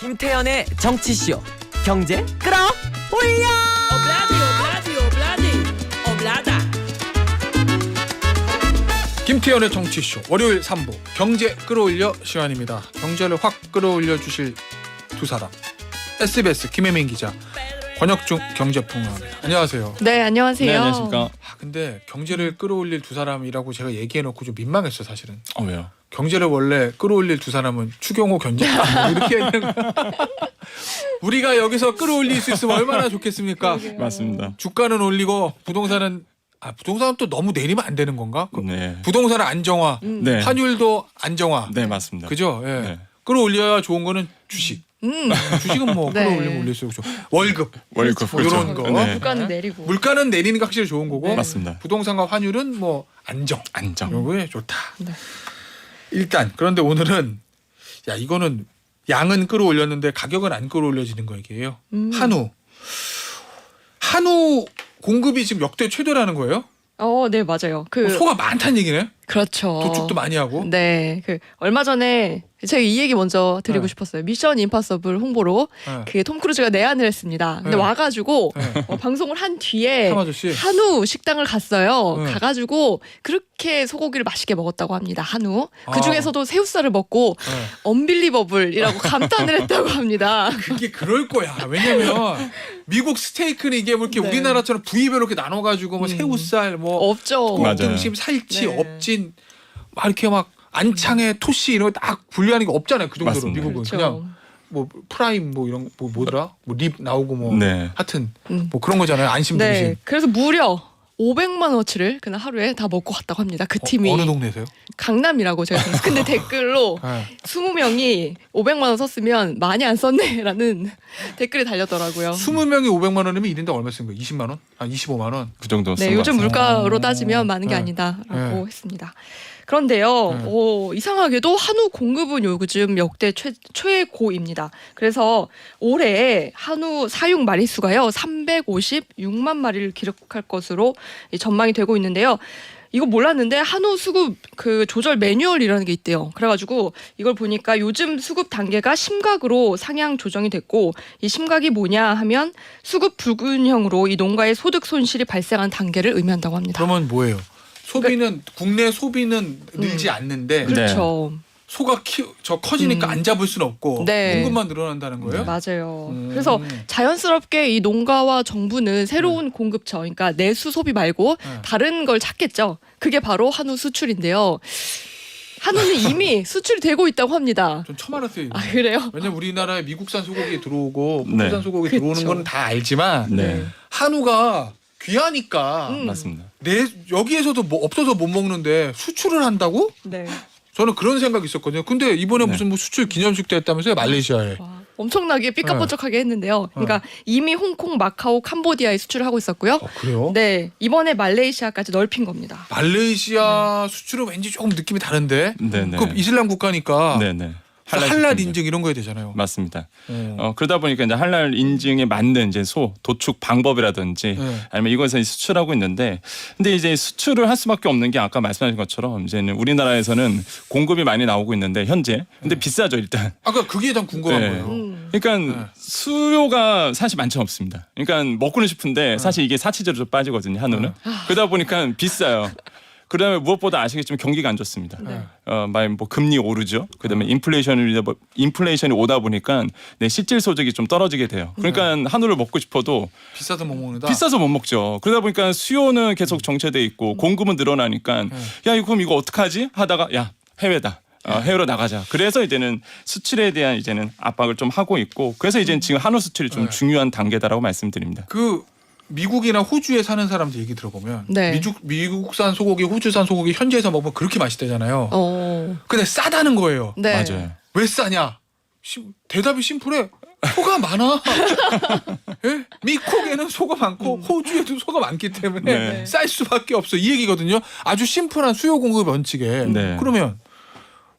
김태현의 정치쇼 경제 끌어올려. 오블라디 김태현의 정치쇼 월요일 3부 경제 끌어올려 시간입니다. 경제를 확 끌어올려 주실 두 사람, SBS 김혜민 기자, 권혁중 경제평론가입니다. 안녕하세요. 네, 안녕하세요. 네, 안녕하십니까. 근데 경제를 끌어올릴 두 사람이라고 제가 얘기해놓고 좀 민망했어 사실은. 왜요? 경제를 원래 끌어올릴 두 사람은 추경호 견제관 이렇게 해야 되는 거야. 우리가 여기서 끌어올릴 수 있으면 얼마나 좋겠습니까? 맞습니다. 주가는 올리고 부동산은 또 너무 내리면 안 되는 건가? 네. 부동산은 안정화, 네. 환율도 안정화. 네, 맞습니다. 그죠? 예. 네. 끌어올려야 좋은 거는 주식. 주식은 뭐 네. 끌어올리면 올릴 수 있고 월급 월급 뭐 이런 거. 네. 물가는 내리고. 물가는 내리는 게 확실히 좋은 거고 네. 맞습니다. 부동산과 환율은 뭐 안정. 안정. 이런 거에 좋다. 네. 일단 그런데 오늘은 이거는 양은 끌어올렸는데 가격은 안 끌어올려지는 거 얘기예요. 한우 공급이 지금 역대 최대라는 거예요? 네, 맞아요. 소가 많다는 얘기네. 그렇죠. 도축도 많이 하고. 네, 얼마 전에 제가 이 얘기 먼저 드리고 네. 싶었어요. 미션 임파서블 홍보로 네. 톰 크루즈가 내한을 했습니다. 근데 네. 와가지고 네. 방송을 한 뒤에 참 아저씨. 한우 식당을 갔어요. 네. 가가지고 그렇게 소고기를 맛있게 먹었다고 합니다. 한우. 아. 그 중에서도 새우살을 먹고 네. 언빌리버블이라고 감탄을 했다고 합니다. 그게 그럴 거야. 왜냐면 미국 스테이크는 이게 뭐 이렇게 네. 우리나라처럼 부위별로 이렇게 나눠가지고 뭐 새우살, 뭐 없죠. 맞아요. 등심, 살치, 네. 업진 막 이렇게 막 안창에 토시 이런 거 딱 분류하는 게 없잖아요. 그 정도로 맞습니다. 미국은 그렇죠. 그냥 뭐 프라임 뭐 이런 뭐더라? 뭐 립 나오고 뭐 네. 하여튼 음. 뭐 그런 거잖아요. 안심 네, 등심. 그래서 무려 500만 원어치를 그날 하루에 다 먹고 갔다고 합니다. 그 팀이. 어느 동네세요? 강남이라고 제가 들었어요. 근데 댓글로 네. 20명이 500만 원 썼으면 많이 안 썼네라는 댓글이 달렸더라고요. 20명이 500만 원이면 1인당 얼마 쓴 거예요? 20만 원? 25만 원? 그 정도 네, 쓴 것 요즘 같습니다. 물가로 따지면 많은 게 네. 아니다라고 네. 했습니다. 그런데요, 네. 이상하게도 한우 공급은 요즘 역대 최고입니다. 그래서 올해 한우 사육 마리수가요 356만 마리를 기록할 것으로 전망이 되고 있는데요. 이거 몰랐는데 한우 수급 조절 매뉴얼이라는 게 있대요. 그래가지고 이걸 보니까 요즘 수급 단계가 심각으로 상향 조정이 됐고, 이 심각이 뭐냐 하면 수급 불균형으로 이 농가의 소득 손실이 발생한 단계를 의미한다고 합니다. 그러면 뭐예요? 소비는 국내 소비는 늘지 않는데 그렇죠. 소가 커지니까 안 잡을 수는 없고 네. 공급만 늘어난다는 거예요? 맞아요. 그래서 자연스럽게 이 농가와 정부는 새로운 공급처, 그러니까 내수 소비 말고 네. 다른 걸 찾겠죠. 그게 바로 한우 수출인데요. 한우는 이미 수출이 되고 있다고 합니다. 좀 처음 알았어요. 이거. 아, 그래요? 왜냐면 우리나라에 미국산 소고기 들어오고 네. 국산 소고기 들어오는 그쵸. 건 다 알지만 네. 한우가 귀하니까 맞습니다. 여기에서도 뭐 없어서 못 먹는데 수출을 한다고? 네. 저는 그런 생각이 있었거든요. 근데 이번에 네. 무슨 뭐 수출 기념식 때 했다면서요? 말레이시아에. 와, 엄청나게 삐까뻔쩍하게 했는데요. 그러니까 이미 홍콩, 마카오, 캄보디아에 수출을 하고 있었고요. 그래요? 네, 이번에 말레이시아까지 넓힌 겁니다. 말레이시아 수출은 왠지 조금 느낌이 다른데. 네, 네. 그 이슬람 국가니까 네, 네. 할랄 인증 이런 거 해야 되잖아요. 맞습니다. 어. 그러다 보니까 이제 할랄 인증에 맞는 이제 소 도축 방법이라든지 네. 아니면 이것을 수출하고 있는데, 근데 이제 수출을 할 수밖에 없는 게 아까 말씀하신 것처럼 이제는 우리나라에서는 공급이 많이 나오고 있는데 현재 근데 비싸죠 일단. 아까 그게 일단 궁금한 네. 거예요. 그러니까 네. 수요가 사실 많지는 없습니다. 그러니까 먹고는 싶은데 사실 이게 사치제로 빠지거든요 한우는. 그러다 보니까 비싸요. 그다음에 무엇보다 아시겠지만 경기가 안 좋습니다. 네. 뭐 금리 오르죠. 그다음에 인플레이션이 오다 보니까 네, 실질 소득이 좀 떨어지게 돼요. 그러니까 한우를 먹고 싶어도 비싸서 못 먹는다. 비싸서 못 먹죠. 그러다 보니까 수요는 계속 정체돼 있고 공급은 늘어나니까 야 그럼 이거 어떡하지 하다가 야 해외다. 해외로 나가자. 그래서 이제는 수출에 대한 이제는 압박을 좀 하고 있고, 그래서 이제는 지금 한우 수출이 좀 중요한 단계다라고 말씀드립니다. 그 미국이나 호주에 사는 사람들 얘기 들어보면 네. 미국산 소고기, 호주산 소고기 현지에서 먹으면 그렇게 맛있대잖아요. 근데 싸다는 거예요. 네. 맞아요. 왜 싸냐? 대답이 심플해. 소가 많아. 예? 미국에는 소가 많고 호주에도 소가 많기 때문에 네. 쌀 수밖에 없어. 이 얘기거든요. 아주 심플한 수요 공급 원칙에. 네. 그러면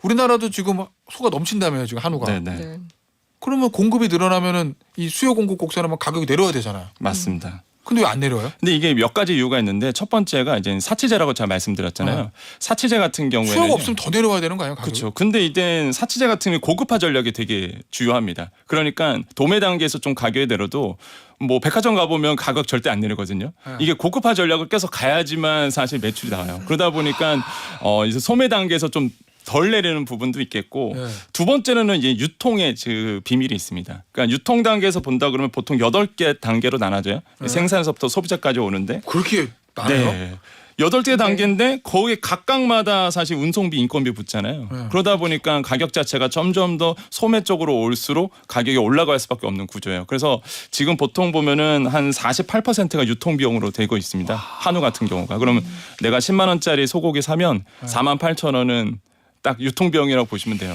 우리나라도 지금 소가 넘친다며요. 지금 한우가. 네. 네. 그러면 공급이 늘어나면은 이 수요 공급 곡선하면 가격이 내려야 되잖아요. 맞습니다. 근데 왜 안 내려요? 근데 이게 몇 가지 이유가 있는데 첫 번째가 이제 사치제라고 제가 말씀드렸잖아요. 사치제 같은 경우에는 수요가 없으면 더 내려와야 되는 거 아니에요? 가격이? 그렇죠. 근데 이제 사치제 같은 경우 고급화 전략이 되게 주요합니다. 그러니까 도매 단계에서 좀 가격이 내려도 뭐 백화점 가보면 가격 절대 안 내리거든요. 이게 고급화 전략을 계속 가야지만 사실 매출이 나와요. 그러다 보니까 이제 소매 단계에서 좀 덜 내리는 부분도 있겠고 네. 두 번째는 이제 유통의 그 비밀이 있습니다. 그러니까 유통 단계에서 본다 그러면 보통 8개 단계로 나눠져요. 생산에서부터 소비자까지 오는데 그렇게 많아요? 네. 8개 단계인데 거기에 각각마다 사실 운송비, 인건비 붙잖아요. 네. 그러다 보니까 가격 자체가 점점 더 소매 쪽으로 올수록 가격이 올라갈 수밖에 없는 구조예요. 그래서 지금 보통 보면은 한 48%가 유통비용으로 되고 있습니다. 한우 같은 경우가. 그러면 내가 10만 원짜리 소고기 사면 48,000원은 딱 유통비용이라고 보시면 돼요.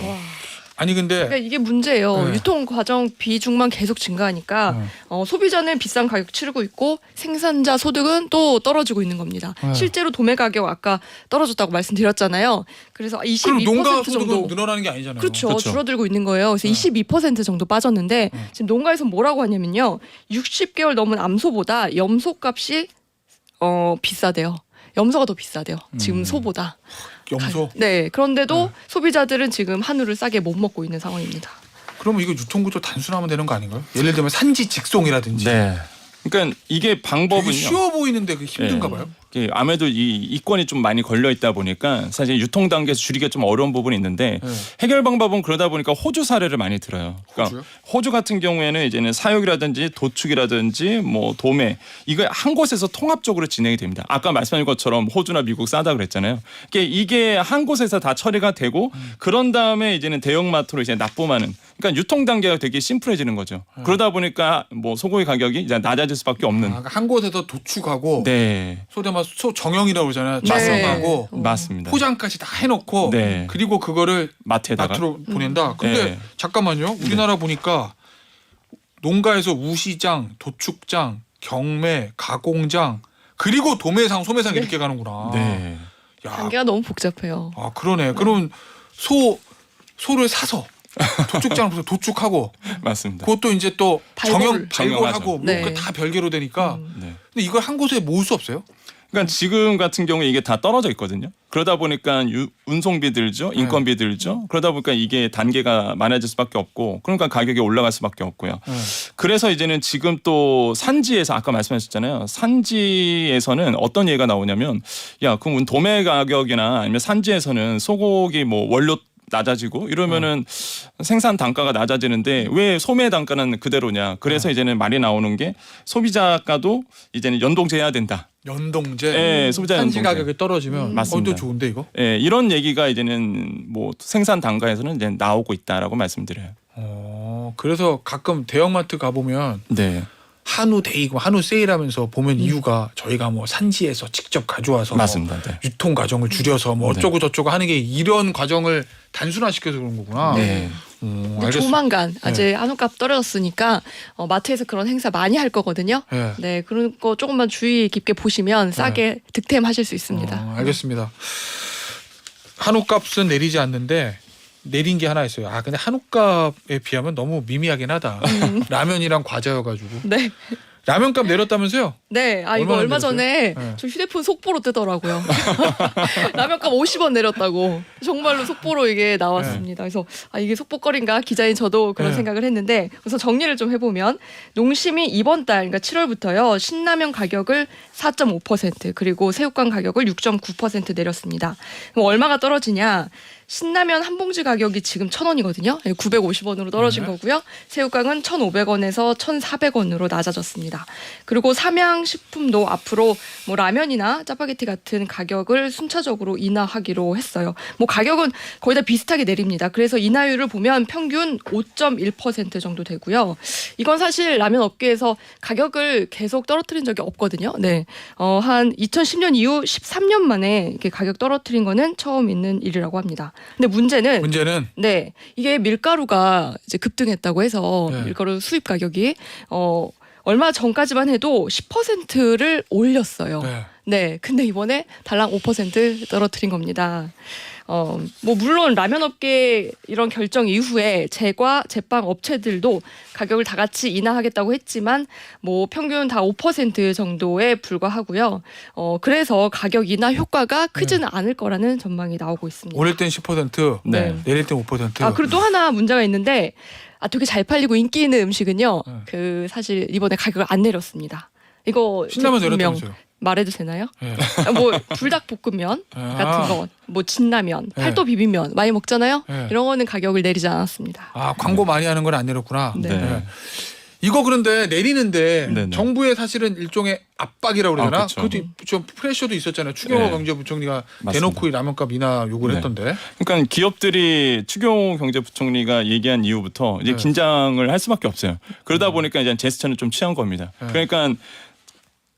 아니 근데 그러니까 이게 문제예요. 네. 유통 과정 비중만 계속 증가하니까 소비자는 비싼 가격 치르고 있고 생산자 소득은 또 떨어지고 있는 겁니다. 네. 실제로 도매 가격 아까 떨어졌다고 말씀드렸잖아요. 그래서 그럼 22% 농가 정도 소득은 늘어나는 게 아니잖아요. 그렇죠. 그렇죠. 줄어들고 있는 거예요. 그래서 22% 정도 빠졌는데 지금 농가에서 뭐라고 하냐면요. 60개월 넘은 암소보다 염소값이 비싸대요. 염소가 더 비싸대요. 지금 소보다. 염소. 네. 그런데도 소비자들은 지금 한우를 싸게 못 먹고 있는 상황입니다. 그러면 이거 유통구조 단순하면 되는 거 아닌가요? 예를 들면 산지 직송이라든지. 네. 그러니까 이게 되게 방법은요. 쉬워 보이는데 그게 힘든가 봐요. 이게 아무래도 이 이권이 좀 많이 걸려 있다 보니까 사실 유통 단계에서 줄이기가 좀 어려운 부분이 있는데 해결 방법은 그러다 보니까 호주 사례를 많이 들어요. 그러니까 호주요? 호주 같은 경우에는 이제는 사육이라든지 도축이라든지 뭐 도매 이거 한 곳에서 통합적으로 진행이 됩니다. 아까 말씀하신 것처럼 호주나 미국 싸다 그랬잖아요. 이게 한 곳에서 다 처리가 되고 그런 다음에 이제는 대형마트로 이제 납품하는. 그러니까 유통 단계가 되게 심플해지는 거죠. 그러다 보니까 뭐 소고기 가격이 이제 낮아질 수밖에 없는. 그러니까 한 곳에서 도축하고 네. 소대마 소 정형이라고 그러잖아요. 네. 작성하고 맞습니다. 포장까지 다 해놓고 네. 그리고 그거를 마트에다가 마트로 보낸다. 근데 네. 잠깐만요. 우리나라 보니까 농가에서 우시장, 도축장, 경매, 가공장 그리고 도매상, 소매상 이렇게 가는구나. 네. 야, 단계가 너무 복잡해요. 아 그러네. 그럼 소를 사서 도축장으로 도축하고 맞습니다. 그것도 이제 또 발골. 발골하고 네. 뭐 다 별개로 되니까. 네. 근데 이걸 한 곳에 모을 수 없어요? 그러니까 지금 같은 경우에 이게 다 떨어져 있거든요. 그러다 보니까 운송비 들죠, 인건비 들죠. 그러다 보니까 이게 단계가 많아질 수밖에 없고, 그러니까 가격이 올라갈 수밖에 없고요. 그래서 이제는 지금 또 산지에서 아까 말씀하셨잖아요. 산지에서는 어떤 얘기가 나오냐면, 야, 그럼 도매 가격이나 아니면 산지에서는 소고기 뭐 원료 낮아지고 이러면은 생산 단가가 낮아지는데 왜 소매 단가는 그대로냐. 그래서 이제는 말이 나오는 게 소비자가도 이제는 연동제해야 된다. 연동제. 예, 소비자 산지 연동제. 가격이 떨어지면 맞습니다. 또 좋은데 이거? 예, 이런 얘기가 이제는 뭐 생산 단가에서는 이제 나오고 있다라고 말씀드려요. 그래서 가끔 대형마트 가보면 네. 한우 데이고 한우 세일하면서 보면 이유가 저희가 뭐 산지에서 직접 가져와서 맞습니다. 네. 유통 과정을 줄여서 뭐 어쩌고 저쩌고 하는 게 이런 과정을 단순화시켜서 그런 거구나. 네. 근데 알겠습니다. 조만간 아직 한우값 떨어졌으니까 마트에서 그런 행사 많이 할 거거든요. 네. 네, 그런 거 조금만 주의 깊게 보시면 싸게 득템하실 수 있습니다. 알겠습니다. 한우값은 내리지 않는데 내린 게 하나 있어요. 아 근데 한우값에 비하면 너무 미미하긴 하다. 라면이랑 과자여가지고. 네, 라면값 내렸다면서요? 네. 아 이거 얼마나 얼마 내렸어요? 전에 네. 저 휴대폰 속보로 뜨더라고요. 라면값 50원 내렸다고. 정말로 속보로 이게 나왔습니다. 그래서 아 이게 속보거리인가 기자인 저도 그런 네. 생각을 했는데 그래서 정리를 좀 해보면 농심이 이번 달 그러니까 7월부터요 신라면 가격을 4.5% 그리고 새우깡 가격을 6.9% 내렸습니다. 그럼 얼마가 떨어지냐? 신라면 한 봉지 가격이 지금 1,000원이거든요. 950원으로 떨어진 네. 거고요. 새우깡은 1,500원에서 1,400원으로 낮아졌습니다. 그리고 삼양식품도 앞으로 뭐 라면이나 짜파게티 같은 가격을 순차적으로 인하하기로 했어요. 뭐 가격은 거의 다 비슷하게 내립니다. 그래서 인하율을 보면 평균 5.1% 정도 되고요. 이건 사실 라면 업계에서 가격을 계속 떨어뜨린 적이 없거든요. 네, 한 2010년 이후 13년 만에 이렇게 가격 떨어뜨린 거는 처음 있는 일이라고 합니다. 근데 문제는 네 이게 밀가루가 이제 급등했다고 해서 네. 밀가루 수입 가격이 얼마 전까지만 해도 10%를 올렸어요. 네. 네, 근데 이번에 달랑 5% 떨어뜨린 겁니다. 뭐 물론 라면 업계 이런 결정 이후에 제과 제빵 업체들도 가격을 다 같이 인하하겠다고 했지만 뭐 평균 다 5% 정도에 불과하고요. 그래서 가격 인하 효과가 크지는 않을 거라는 전망이 나오고 있습니다. 오를 땐 10%, 네. 내릴 땐 5%. 아, 그리고 또 하나 문제가 있는데 되게 잘 팔리고 인기 있는 음식은요. 네. 그 사실 이번에 가격을 안 내렸습니다. 이거 신라면 제품명 내렸다면서요? 말해도 되나요? 예. 뭐 불닭볶음면 아. 같은 거, 뭐 진라면, 네. 팔도 비빔면 많이 먹잖아요. 네. 이런 거는 가격을 내리지 않았습니다. 아, 광고 많이 하는 건 안 내렸구나. 네. 네. 이거 그런데 내리는데 네네. 정부의 사실은 일종의 압박이라고 그러나 그렇죠. 그것도 좀 프레셔도 있었잖아요. 추경호 네. 경제부총리가 맞습니다. 대놓고 이 라면값 인하 요구를 네. 했던데. 그러니까 기업들이 추경호 경제부총리가 얘기한 이후부터 이제 네. 긴장을 할 수밖에 없어요. 그러다 보니까 이제 제스처는 좀 취한 겁니다. 네. 그러니까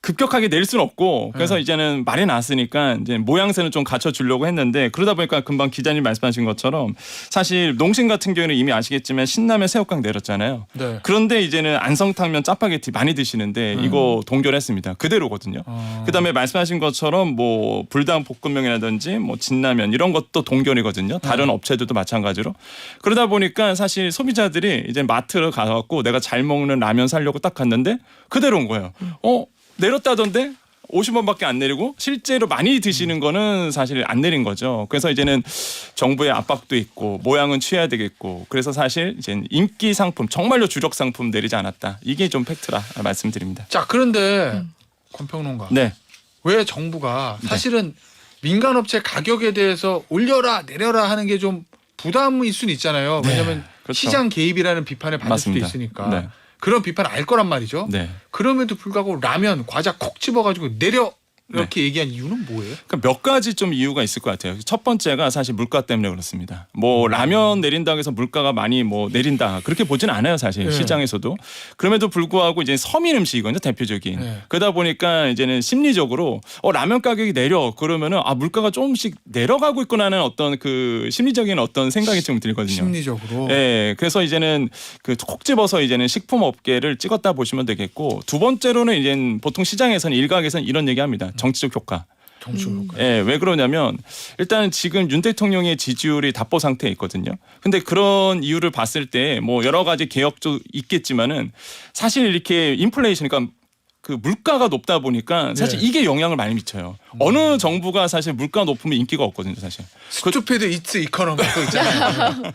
급격하게 내릴 수는 없고 그래서 네. 이제는 말이 나왔으니까 이제 모양새는 좀 갖춰주려고 했는데 그러다 보니까 금방 기자님 말씀하신 것처럼 사실 농심 같은 경우는 이미 아시겠지만 신라면 새우깡 내렸잖아요. 네. 그런데 이제는 안성탕면 짜파게티 많이 드시는데 이거 동결했습니다. 그대로거든요. 그다음에 말씀하신 것처럼 뭐 불닭볶음면이라든지 뭐 진라면 이런 것도 동결이거든요. 다른 업체들도 마찬가지로. 그러다 보니까 사실 소비자들이 이제 마트를 가갖고 내가 잘 먹는 라면 사려고 딱 갔는데 그대로인 거예요. 내렸다던데 50원밖에 안 내리고 실제로 많이 드시는 거는 사실 안 내린 거죠. 그래서 이제는 정부의 압박도 있고 모양은 취해야 되겠고 그래서 사실 이제 인기 상품 정말로 주력 상품 내리지 않았다. 이게 좀 팩트라 말씀드립니다. 자, 그런데 권평론가. 네. 왜 정부가 사실은 민간업체 가격에 대해서 올려라 내려라 하는 게 좀 부담일 수는 있잖아요. 네, 왜냐하면 그렇죠. 시장 개입이라는 비판을 받을 맞습니다. 수도 있으니까. 네. 그런 비판을 알 거란 말이죠. 네. 그럼에도 불구하고 라면, 과자 콕 집어가지고 내려 이렇게 얘기한 이유는 뭐예요? 그러니까 몇 가지 좀 이유가 있을 것 같아요. 첫 번째가 사실 물가 때문에 그렇습니다. 뭐 라면 내린다고 해서 물가가 많이 뭐 내린다 그렇게 보진 않아요 사실 네. 시장에서도. 그럼에도 불구하고 이제 서민 음식이거든요 대표적인. 네. 그러다 보니까 이제는 심리적으로 라면 가격이 내려 그러면은 물가가 조금씩 내려가고 있구나는 어떤 그 심리적인 어떤 생각이 좀 들거든요. 심리적으로. 네, 그래서 이제는 그 콕 집어서 이제는 식품 업계를 찍었다 보시면 되겠고 두 번째로는 이제 보통 시장에서는 일각에서는 이런 얘기합니다. 정치적 효과. 정치적 효과. 예, 왜 그러냐면 일단 지금 윤 대통령의 지지율이 답보 상태에 있거든요. 근데 그런 이유를 봤을 때 뭐 여러 가지 개혁도 있겠지만은 사실 이렇게 인플레이션 그러니까 그 물가가 높다 보니까 사실 네. 이게 영향을 많이 미쳐요. 어느 정부가 사실 물가 높으면 인기가 없거든요, 사실. 스투피드 이츠 이코노미 또 있잖아요.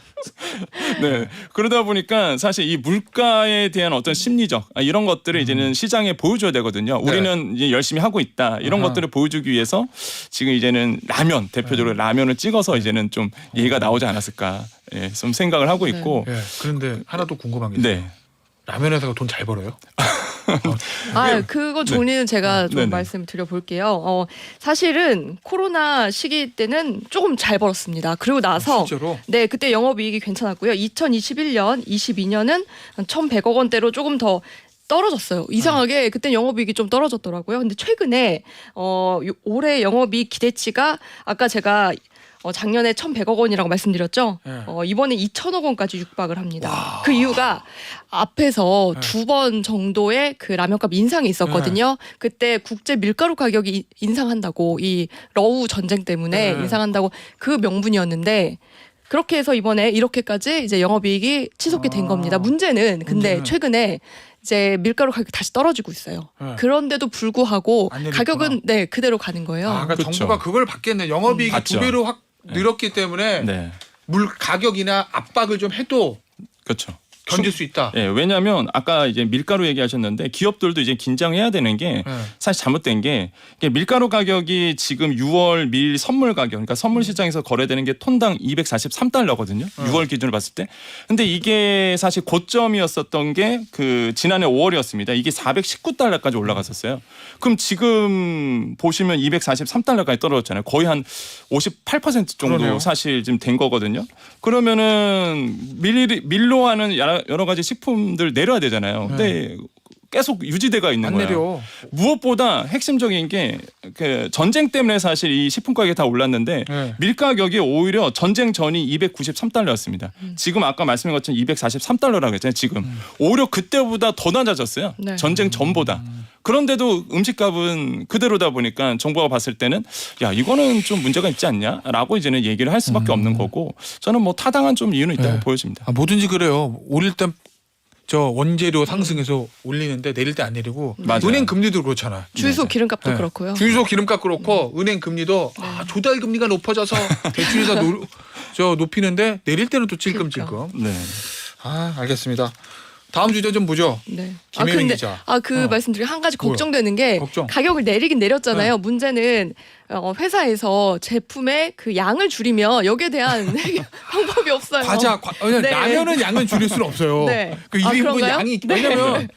네. 그러다 보니까 사실 이 물가에 대한 어떤 심리적 이런 것들을 이제는 시장에 보여줘야 되거든요. 네. 우리는 이제 열심히 하고 있다. 이런 아하. 것들을 보여주기 위해서 지금 이제는 라면 대표적으로 라면을 찍어서 이제는 좀 얘기가 나오지 않았을까. 예, 좀 생각을 하고 있고. 네. 그런데 하나 또 궁금한 게 있어요. 네. 라면 회사가 돈 잘 벌어요? 그거 정리는 제가 좀 네네. 말씀을 드려볼게요. 사실은 코로나 시기 때는 조금 잘 벌었습니다. 그리고 나서 실제로? 네, 그때 영업이익이 괜찮았고요. 2021년, 22년은 1,100억 원대로 조금 더 떨어졌어요. 이상하게 그때 영업이익이 좀 떨어졌더라고요. 근데 최근에 올해 영업이익 기대치가 아까 제가 작년에 1,100억 원이라고 말씀드렸죠. 네. 이번에 2,000억 원까지 육박을 합니다. 그 이유가 앞에서 네. 2번 정도의 그 라면값 인상이 있었거든요. 그때 국제 밀가루 가격이 인상한다고 이 러우 전쟁 때문에 네. 인상한다고 그 명분이었는데 그렇게 해서 이번에 이렇게까지 이제 영업이익이 치솟게 된 겁니다. 문제는 근데 문제는? 최근에 이제 밀가루 가격이 다시 떨어지고 있어요. 네. 그런데도 불구하고 안 내렸구나. 가격은 네 그대로 가는 거예요. 그러니까 그렇죠. 정부가 그걸 받겠네. 영업이익이 받죠. 2배로 확 늘었기 때문에 네. 물 가격이나 압박을 좀 해도 그렇죠. 견딜 수 있다. 예, 왜냐하면 아까 이제 밀가루 얘기하셨는데 기업들도 이제 긴장해야 되는 게 네. 사실 잘못된 게 이게 밀가루 가격이 지금 6월 밀 선물 가격 그러니까 선물 시장에서 거래되는 게 톤당 243달러거든요. 6월 기준으로 봤을 때. 근데 이게 사실 고점이었었던 게 그 지난해 5월이었습니다. 이게 419달러까지 올라갔었어요. 그럼 지금 보시면 243달러까지 떨어졌잖아요. 거의 한 58% 정도 그러네요. 사실 지금 된 거거든요. 그러면은 밀로 하는 여러 가지 식품들 내려야 되잖아요. 근데 계속 유지돼가 있는 안 거예요. 내려. 무엇보다 핵심적인 게 그 전쟁 때문에 사실 이 식품 가격이 다 올랐는데 네. 밀 가격이 오히려 전쟁 전이 293달러였습니다. 지금 아까 말씀한 것처럼 243달러라고 했잖아요. 지금 오히려 그때보다 더 낮아졌어요. 네. 전쟁 전보다. 그런데도 음식값은 그대로다 보니까 정부가 봤을 때는 야 이거는 좀 문제가 있지 않냐라고 이제는 얘기를 할 수밖에 없는 거고 저는 뭐 타당한 좀 이유는 있다고 네. 보여집니다. 아, 뭐든지 그래요. 올릴 땐 저 원재료 상승해서 올리는데 내릴 때 안 내리고 맞아요. 은행 금리도 그렇잖아요. 주유소 기름값도 네. 그렇고요. 주유소 기름값 그렇고 은행 금리도 조달 금리가 높아져서 대출이자 높이는데 내릴 때는 또 찔끔찔끔. 네. 아 알겠습니다. 다음 주제 좀 보죠. 네. 김혜민 기자. 말씀드린 한 가지 뭐요? 걱정되는 게 걱정. 가격을 내리긴 내렸잖아요. 네. 문제는 회사에서 제품의 그 양을 줄이면 여기에 대한 방법이 없어요. 왜냐면 네. 라면은 양은 줄일 수는 없어요. 네. 그 아, 1인분 그런가요? 양이 네. 왜냐면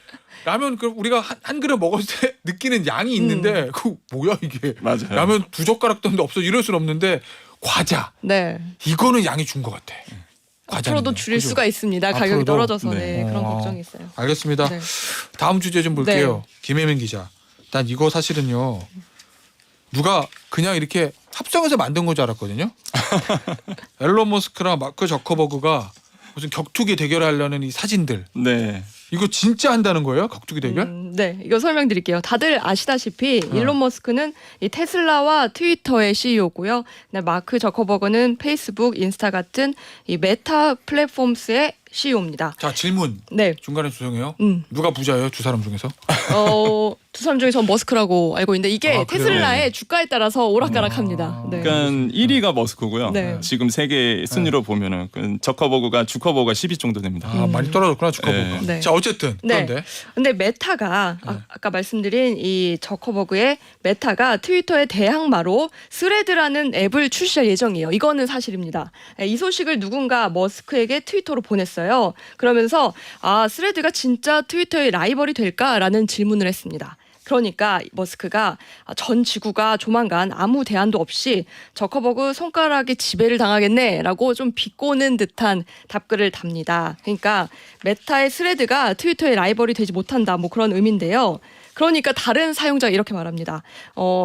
라면 그 우리가 한 그릇 먹었을 때 느끼는 양이 있는데 그 뭐야 이게 맞아요. 라면 2젓가락도 없어 이럴 수는 없는데 과자 네. 이거는 양이 준 것 같아. 앞으로도 줄일 그죠? 수가 있습니다. 가격이 앞으로도? 떨어져서 네. 그런 어. 걱정이 있어요. 알겠습니다. 네. 다음 주제 좀 볼게요. 김혜민 기자. 난 이거 사실은요. 누가 그냥 이렇게 합성해서 만든 건 줄 알았거든요. 앨런 머스크랑 마크 저커버그가 무슨 격투기 대결하려는 이 사진들. 네. 이거 진짜 한다는 거예요? 격투기 대결? 네, 이거 설명드릴게요. 다들 아시다시피 일론 머스크는 이 테슬라와 트위터의 CEO고요. 마크 저커버그는 페이스북, 인스타 같은 이 메타 플랫폼스의 CEO입니다. 자 질문 네, 중간에 죄송해요. 음. 누가 부자예요? 두 사람 중에서? 두 사람 중에 전 머스크라고 알고 있는데 이게 아, 그래요? 테슬라의 주가에 따라서 오락가락합니다. 네. 그러니까 1위가 머스크고요. 네. 지금 세계 순위로 보면은 그 저커버그가 주커버그가 10위 정도 됩니다. 아 많이 떨어졌구나 주커버그가. 네. 자 어쨌든 네. 그런데 근데 메타가 아까 말씀드린 이 저커버그의 메타가 트위터의 대항마로 스레드라는 앱을 출시할 예정이에요. 이거는 사실입니다. 이 소식을 누군가 머스크에게 트위터로 보냈어요. 그러면서 스레드가 진짜 트위터의 라이벌이 될까라는 질문을 했습니다. 그러니까 머스크가 전 지구가 조만간 아무 대안도 없이 저커버그 손가락에 지배를 당하겠네라고 좀 비꼬는 듯한 답글을 답니다. 그러니까 메타의 스레드가 트위터의 라이벌이 되지 못한다 뭐 그런 의미인데요. 그러니까 다른 사용자가 이렇게 말합니다.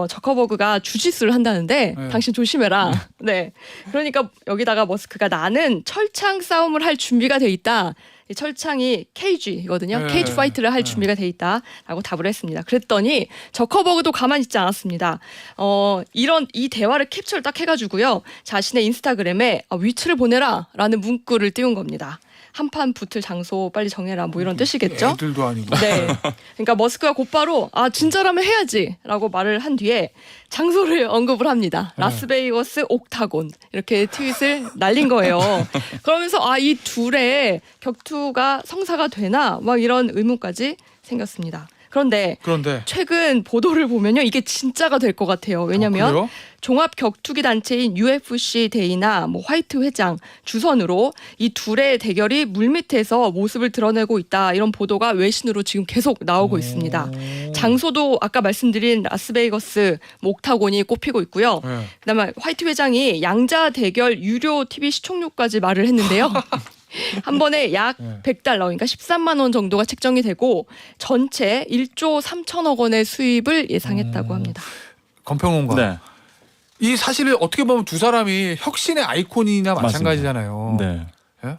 저커버그가 주짓수를 한다는데 네. 당신 조심해라. 네. 그러니까 여기다가 머스크가 나는 철창 싸움을 할 준비가 돼 있다. 이 철창이 케이지거든요. 네. 케이지 파이트를 할 네. 준비가 돼 있다라고 답을 했습니다. 그랬더니 저커버그도 가만히 있지 않았습니다. 이 대화를 캡처를 딱 해가지고요. 자신의 인스타그램에 위치를 보내라라는 문구를 띄운 겁니다. 한판 붙을 장소 빨리 정해라 뭐 이런 뜻이겠죠. 애들도 아니고. 네. 그러니까 머스크가 곧바로 진짜라면 해야지라고 말을 한 뒤에 장소를 언급을 합니다. 라스베이거스 옥타곤 이렇게 트윗을 날린 거예요. 그러면서 이 둘의 격투가 성사가 되나 막 이런 의문까지 생겼습니다. 그런데 최근 보도를 보면요 이게 진짜가 될 것 같아요. 왜냐하면 그래요? 종합 격투기 단체인 UFC 대회나 뭐 화이트 회장 주선으로 이 둘의 대결이 물밑에서 모습을 드러내고 있다 이런 보도가 외신으로 지금 계속 나오고 있습니다. 장소도 아까 말씀드린 라스베이거스 옥타곤이 꼽히고 있고요. 네. 그다음에 화이트 회장이 양자 대결 유료 TV 시청료까지 말을 했는데요. 한 번에 약 100달러, 그러니까 13만 원 정도가 책정이 되고 전체 1조 3천억 원의 수입을 예상했다고 합니다. 건평원과 네. 이 사실을 어떻게 보면 두 사람이 혁신의 아이콘이나 마찬가지잖아요. 네. 예?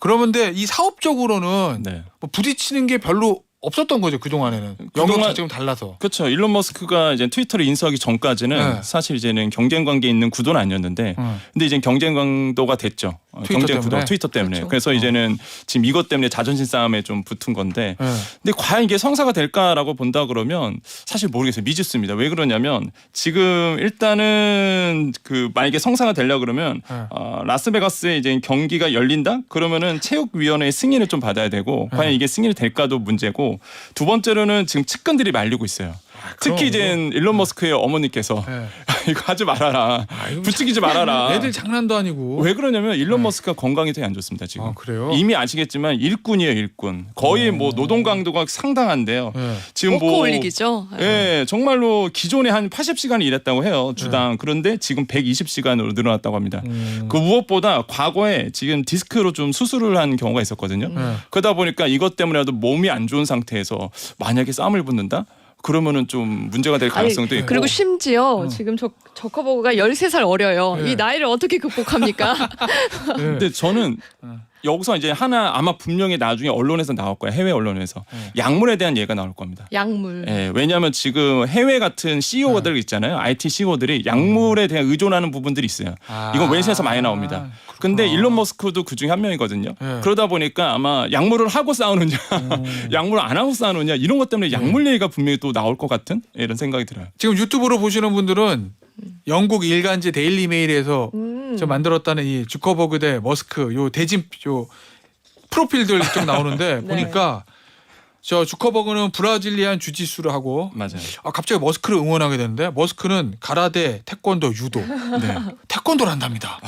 그러면데 이 사업적으로는 네. 뭐 부딪히는 게 별로 없었던 거죠 그 동안에는. 영역 자체가 달라서. 그렇죠. 일론 머스크가 이제 트위터를 인수하기 전까지는 네. 사실 이제는 경쟁 관계에 있는 구도는 아니었는데, 근데 이제 경쟁 강도가 됐죠. 트위터 경쟁 구도 때문에? 트위터 때문에. 그렇죠. 그래서 이제는 지금 이것 때문에 자존심 싸움에 좀 붙은 건데, 네. 근데 과연 이게 성사가 될까라고 본다 그러면 사실 모르겠어요. 미지수입니다. 왜 그러냐면 지금 일단은 그 만약에 성사가 되려 그러면 네. 라스베가스에 이제 경기가 열린다? 그러면은 체육위원회의 승인을 좀 받아야 되고 과연 이게 승인이 될까도 문제고 두 번째로는 지금 측근들이 말리고 있어요. 특히 이제 일론 머스크의 어머니께서 네. 이거 하지 말아라. 이거 부추기지 말아라. 애들 장난도 아니고. 왜 그러냐면 일론 머스크가 건강이 되게 안 좋습니다 지금. 아, 그래요? 이미 아시겠지만 일꾼이에요 일꾼. 거의 뭐 노동 강도가 상당한데요. 네. 지금 꼬꼬 올리기죠. 예, 정말로 기존에 한 80시간 일했다고 해요 주당. 그런데 지금 120시간으로 늘어났다고 합니다. 그 무엇보다 과거에 지금 디스크로 좀 수술을 한 경우가 있었거든요. 그러다 보니까 이것 때문에라도 몸이 안 좋은 상태에서 만약에 싸움을 붙는다? 그러면은 좀 문제가 될 가능성도 있고. 그리고 심지어 지금 저커버그가 13살 어려요. 네. 이 나이를 어떻게 극복합니까? 근데 저는 여기서 이제 하나 아마 분명히 나중에 언론에서 나올 거예요. 해외 언론에서. 약물에 대한 예가 나올 겁니다. 약물. 예, 왜냐하면 지금 해외 같은 CEO들 있잖아요. IT CEO들이 약물에 대한 의존하는 부분들이 있어요. 이건 웨이스에서 많이 나옵니다. 근데 일론 머스크도 그 중에 한 명이거든요. 그러다 보니까 아마 약물을 하고 싸우느냐, 약물을 안 하고 싸우느냐 이런 것 때문에 약물 얘기가 분명히 또 나올 것 같은 이런 생각이 들어요. 지금 유튜브로 보시는 분들은 영국 일간지 데일리 메일에서 저 만들었다는 이 주커버그 대 머스크 요 대진 요 프로필들 좀 나오는데 네. 보니까 저 주커버그는 브라질리안 주짓수를 하고 맞아요. 갑자기 머스크를 응원하게 되는데 머스크는 가라데, 태권도, 유도, 네. 태권도를 한답니다.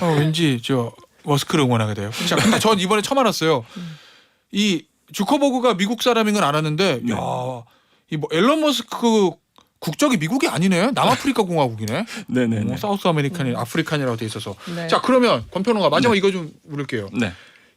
왠지 저 머스크를 응원하게 돼요. 자, 근데 전 이번에 처음 알았어요. 이 주커버그가 미국 사람인 건 알았는데, 네. 야, 이 뭐 앨런 머스크 국적이 미국이 아니네. 남아프리카 공화국이네. 네네. 사우스 아메리칸이 아프리칸이라고 돼 있어서. 네. 자, 그러면 권평론가 마지막 이거 좀 물을게요. 네.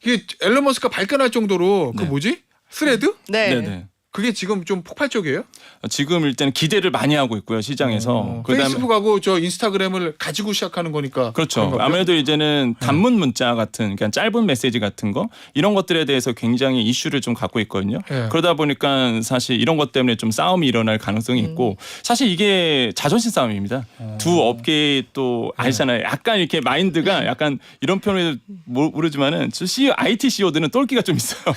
이게 앨런 머스크가 발끈할 정도로 그 네. 뭐지? 스레드? 네. 네네. 그게 지금 좀 폭발적이에요? 지금 일단 기대를 많이 하고 있고요 시장에서. 그다음에 페이스북하고 저 인스타그램을 가지고 시작하는 거니까. 그렇죠. 그런가 보죠? 아무래도 이제는 단문 문자 같은 그냥 짧은 메시지 같은 거 이런 것들에 대해서 굉장히 이슈를 좀 갖고 있거든요. 네. 그러다 보니까 사실 이런 것 때문에 좀 싸움이 일어날 가능성이 있고 사실 이게 자존심 싸움입니다. 두 업계에 또 아시잖아요. 약간 이렇게 마인드가 약간 이런 표현을 모르지만은 저 CEO, IT CEO들은 똘끼가 좀 있어요.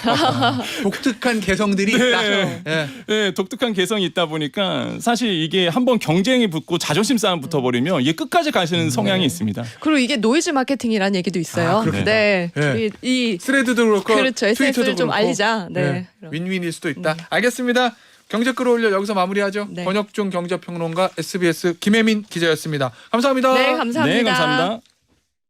독특한 개성들이 네. 있다. 예. 네, 독특한 개성이 있다 보니까 사실 이게 한번 경쟁이 붙고 자존심 싸움 붙어버리면 이게 끝까지 가시는 성향이 있습니다. 그리고 이게 노이즈 마케팅이라는 얘기도 있어요. 아, 그렇구나. 네. 네. 이 스레드도 그렇고 그렇죠. 트위터도 SNS를 좀 그렇고. 알리자. 네. 윈윈일 수도 있다. 알겠습니다. 경제 끌어올려 여기서 마무리하죠. 네. 권혁중 경제평론가 SBS 김혜민 기자였습니다. 감사합니다. 네, 감사합니다. 네, 감사합니다.